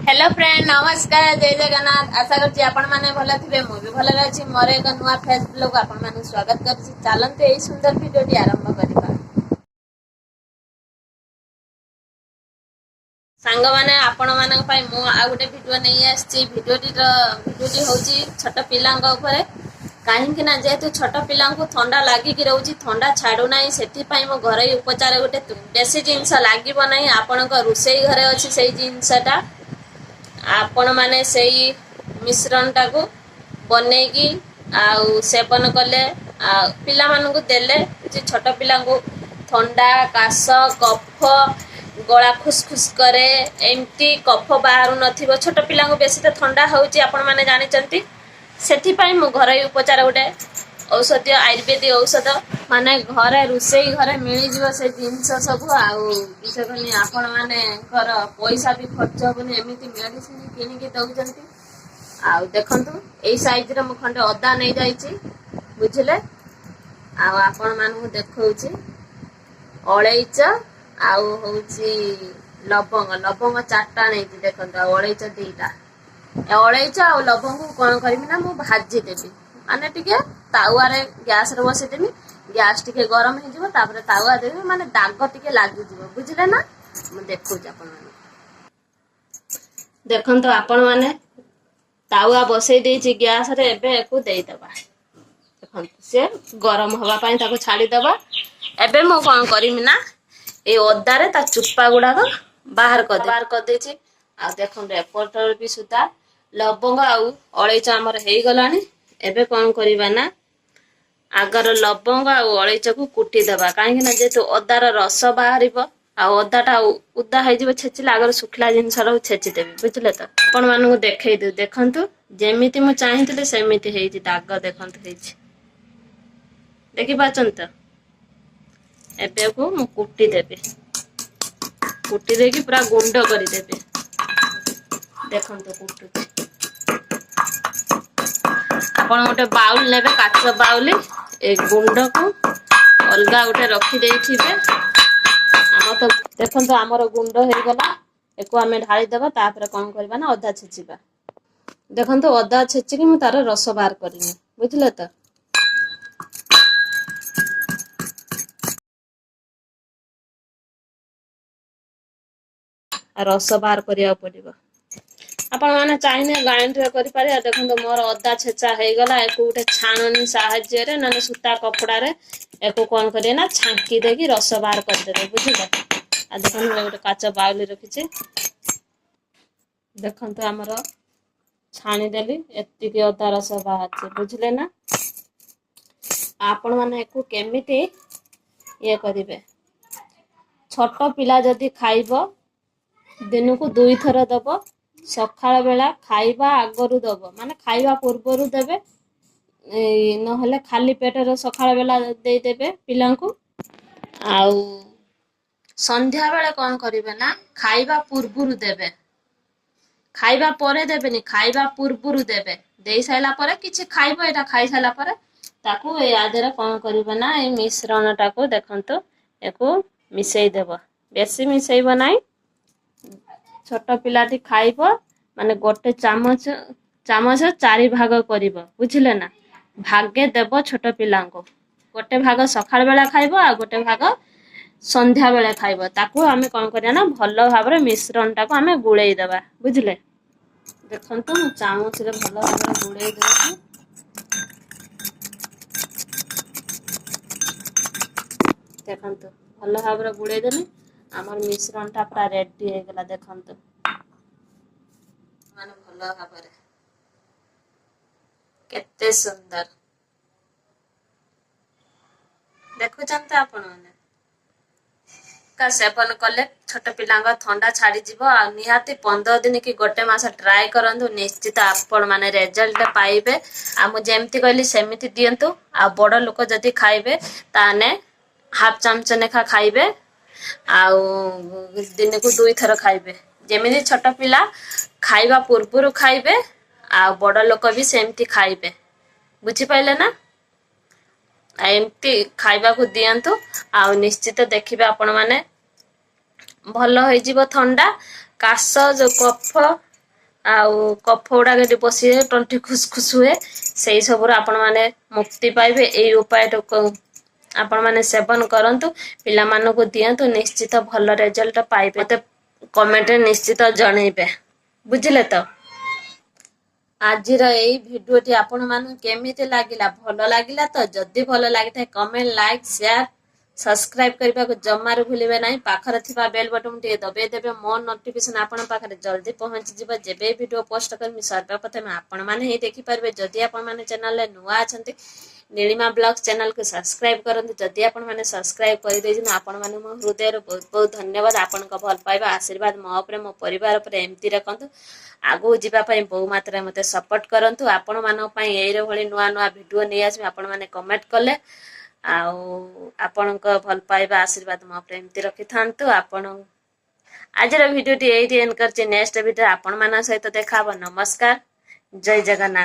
Hello friend नमस्कार जय जगन्नाथ आशा करछि आपण माने भलो थिबे मु भी भलो रहछि मोर एक नुवा फेस ब्लॉग आपण माने स्वागत करछि चलंते एई सुंदर वीडियोटी आरंभ करिबा सांग माने आपण माने पई मु आ गुटे वीडियो नै आछि वीडियोटी होछि छोट पिलांग ऊपर काहेकि ना जेहेतु छोट पिलांको ठंडा लागि कि रहउछि ठंडा छाडू नाही सेति पई मो घरै उपचार गुटे बेसी जिंस लागिबो नाही आपण को रुसेई घरे अछि सेई जिंसटा आपण माने सेई मिश्रण टाको बनेगी आउ सेवन कले पिला मानकु देले जे छोट पिला को ठंडा काश कफ गला खुसखुस करे एमती कफ बाहरु नथिबो छोट पिला को बेसी त ठंडा होउची आपण माने जानि चंती सेति पई मो घरै उपचार गुटे औषधीय आयुर्वेदिक औषध माने घरे रुसेई घरे मिली जीव से जिंस सब आउ किछकनी आपण माने कर पैसा भी खर्च होबनी एमिति मेडिसिन किनि के दउजंती आउ देखंतु एई साइज रे मु खंडे अदा नै जाईची बुझले आउ आपण मानू देखौची अळैच आउ होउची लवंग चारटा नैची देखंतु अळैच दीटा अळैच आउ लवंग कोन करबी ना मु भाजी देबी माने टिके तावा रे गैस रे बसे देबी गैस टिके गरम हे जिवो तापर तावा देबी माने दाग टिके लागि जिवो बुझले ना मु देखौ छी आपण माने देखंतु आपण माने तावा बसे देछि गैस रे एबे एको देई दबा देखंतु से गरम हवा पई ताको छाडी दबा एबे मु कोन करिमि ना ए ओदा रे ता चुप्पा गुडा को बाहर कर देछि आ देखंतु एपोर्टर भी सुता लवंग आउ अळैच हमर हेई गलानी एबे कोन करिबा ना आगर लवंग आउ अळैच को कुटी दबा काहे ना जेतो अदार रस बाहरिबो आ अदाटा उदा हे जिवो छेचिला आगर सुखला जिंस रो छेचि देबी बुझले त आपण मानु को देखै दउ देखंतु जेमिति मु चाहितले सेमिति हेई दाग देखंतु हेई देखि पाचन त एबे को मु कुटी देबे कुटी देकी पूरा गुंड करि देबे देखंतु कुटु आपण गोटे बाउल नेबे काच बाउल ए गुंड को अलगा गोटे रखी देथिबे हम तो देखंतु हमर गुंड हे गला एको हमें ढाली देबा तापर कोन करबा ना अदा छेचिबा देखंतु अदा छेचि कि मु तार रस बाहर करिनी बुझले त रस बाहर करिया पड़िबो आपण माने चाहिने ग्राइंडर करि पारे देखंतु मोर अदा छेचा हे गला एको उठे छाणनी साहाय्य रे नने सूता कपड़ा रे एको कोन करिए ना छांकी देकी रस बाहर कर देबे बुझिले आ देखंतु गोटे काच बाउल रखिचे देखंतु हमर छाणी देली एत्तिके अदा रस बाहर छे बुझिले ना आपण माने एको केमिति ये करिवे छोट पिला जदी खाइबो दिन को 2 थर दबो सकाळ बेला खाइबा आगरु दबो माने खाइबा पूर्वरु देबे न हले खाली पेट रे सकाळ बेला देई देबे पिलां को आउ संध्या बेला कोन करिवे ना खाइबा पूर्वरु देबे खाइबा परे देबेनी खाइबा पूर्वरु देबे देई साइला परे किछि खाइबो एटा खाइ साइला परे ताकू ए आदेर कोन करिवे ना ए मिश्रण टाको देखंतो एको मिसई देबो बेसी मिसईबो नाही छोट पिलाटी खाइबो माने गोटे चामच 4 भाग करिबो बुझिले ना भागे देबो छोट पिलांको गोटे भाग सकाळ बेला खाइबो आ गोटे भाग संध्या बेला खाइबो ताकू हमें कोन करिया ना भलो भाबरे मिश्रण टाको हमें गुळेई देबा बुझिले देखंतु मु चामच रे भलो भाबरे गुळेई देछि देखंतु भलो भाबरे गुळेई देनी हमर मिश्रण टा पूरा रेडी हे गेला देखंतु माने भलो भाबरे केते सुंदर देखु चंत आपण माने का सेवन कले छोट पिलांग ठंडा छाड़ी जीवो आ निहाती 15 दिन की गोटे मास ट्राई करंतु निश्चित आपण माने रिजल्ट पाइबे आ मु जेमति कहली सेमिति दियंतु आ बड़ लोक जदी खाइबे ताने हाफ चमच नेखा खाइबे आउ दिन को 2 थर खाइबे जेमिति छोट पिला खाइबा पूर्वरु खाइबे आ बड़ लोक भी सेमति खाइबे बुझी पाइले ना एमती खाइबा को दियंतु आ निश्चित देखिबे आपण माने भलो होई जीवो ठंडा काश जो कफ ଆଉ କଫ ଗୁଡାକ ଏଠି ପଶିଲେ ତଣ୍ଟି ଖୁସଖୁସ ହୁଏ, ସେଇ ସବୁରୁ ଆପଣ ମାନେ ମୁକ୍ତି ପାଇବେ। ଏଇ ଉପାୟଟାକୁ ଆପଣ ମାନେ ସେବନ କରନ୍ତୁ, ପିଲାମାନଙ୍କୁ ଦିଅନ୍ତୁ, ନିଶ୍ଚିତ ଭଲ ରେଜଲ୍ଟ ପାଇବେ। ମତେ କମେଣ୍ଟରେ ନିଶ୍ଚିତ ଜଣେଇବେ, ବୁଝିଲେ ତ। ଆଜିର ଏଇ ଭିଡିଓଟି ଆପଣ ମାନଙ୍କୁ କେମିତି ଲାଗିଲା? ଭଲ ଲାଗିଲା ତ? ଯଦି ଭଲ ଲାଗିଥାଏ କମେଣ୍ଟ, ଲାଇକ୍, ସେୟାର, ସବସ୍କ୍ରାଇବ କରିବାକୁ ଜମାରୁ ଭୁଲିବେ ନାହିଁ। ପାଖରେ ଥିବା ବେଲ ବଟନ ଟିକେ ଦବେଇ ଦେବେ। ମୋ ନୋଟିଫିକେସନ ଆପଣଙ୍କ ପାଖରେ ଜଲ୍ଦି ପହଞ୍ଚିଯିବ। ଯେବେ ଭିଡିଓ ପୋଷ୍ଟ କରିବି ସର୍ବପ୍ରଥମେ ଆପଣ ମାନେ ହିଁ ଦେଖିପାରିବେ। ଯଦି ଆପଣ ମାନେ ଚ୍ୟାନେଲରେ ନୂଆ ଅଛନ୍ତି, ନୀଳିମା ବ୍ଲଗ ଚ୍ୟାନେଲକୁ ସବସ୍କ୍ରାଇବ କରନ୍ତୁ। ଯଦି ଆପଣ ମାନେ ସବସ୍କ୍ରାଇବ କରିଦେଇଛନ୍ତି, ଆପଣ ମାନେ ମୋ ହୃଦୟରୁ ବହୁତ ବହୁତ ଧନ୍ୟବାଦ। ଆପଣଙ୍କ ଭଲ ପାଇବା ଆଶୀର୍ବାଦ ମୋ ଉପରେ, ମୋ ପରିବାର ଉପରେ ଏମିତି ରଖନ୍ତୁ। ଆଗକୁ ଯିବା ପାଇଁ ବହୁ ମାତ୍ରାରେ ମତେ ସପୋର୍ଟ କରନ୍ତୁ। ଆପଣ ମାନଙ୍କ ପାଇଁ ଏଇଭଳି ନୂଆ ନୂଆ ଭିଡିଓ ନେଇ ଆସିବି। ଆପଣ ମାନେ କମେଣ୍ଟ କଲେ ଆଉ ଆପଣଙ୍କ ଭଲ ପାଇବା ଆଶୀର୍ବାଦ ମୋ ଉପରେ ଏମିତି ରଖିଥାନ୍ତୁ। ଆଜିର ଭିଡିଓଟି ଏଇଠି ଏଣ୍ଡ କରିଛି। ନେକ୍ସଟ ଭିଡିଓ ଆପଣ ମାନଙ୍କ ସହିତ ଦେଖାହବ। ନମସ୍କାର, ଜୟ ଜଗନ୍ନାଥ।